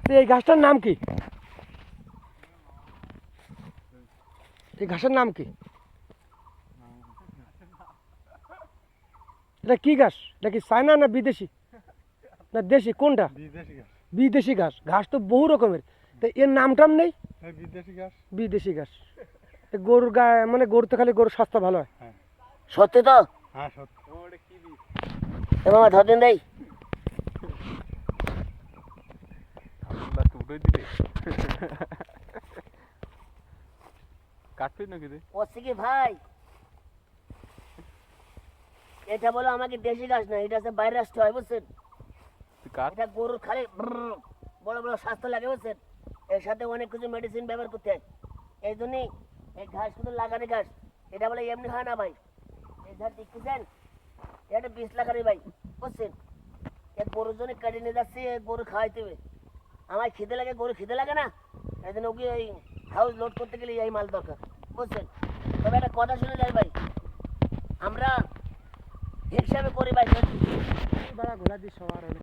তো এই ঘাসটার নাম কি? এই ঘাসের নাম কি? এটা কি ঘাস? এটা কি চায়না না বিদেশি না দেশি, কোনটা? বিদেশি ঘাস। ঘাস তো বহু রকমের, তো এর নামটাম নেই? বিদেশি ঘাস। গরুর গায়ে মানে গরু তো খালি গরুর স্বাস্থ্য ভালো হয়। সত্যি তো? হ্যাঁ সত্যি। এবং ধরেন দেই কাটবি নাকি রে? বলছি কি ভাই, এটা বলো আমাকে দেশি ঘাস না, এটা হচ্ছে বাইরে আসতে হয় বুঝছেন। এটা গরুর খালি বড় বড় স্বাস্থ্য লাগে বুঝছেন, এর সাথে অনেক কিছু মেডিসিন ব্যবহার করতে হয়। এই জন্যই এই ঘাস শুধু লাগানি ঘাস, এটা বলে এমনি হয় না ভাই। এই ধার দেখতেছেন, এটা 20 লাখারি ভাই বুঝছেন। এক গরুর জন্য কেটে নিয়ে যাচ্ছি, গরু খাওয়াইতে হবে। আমার খিদে লাগে, গরু খিদে লাগে না, এই জন্য ওকে এই হাউস লোড করতে গেলে এই মাল দরকার বুঝছেন। তবে একটা কথা শুনে যাই ভাই, আমরা হিসাবে করি ভাই। ঘোড়া দিয়ে সবার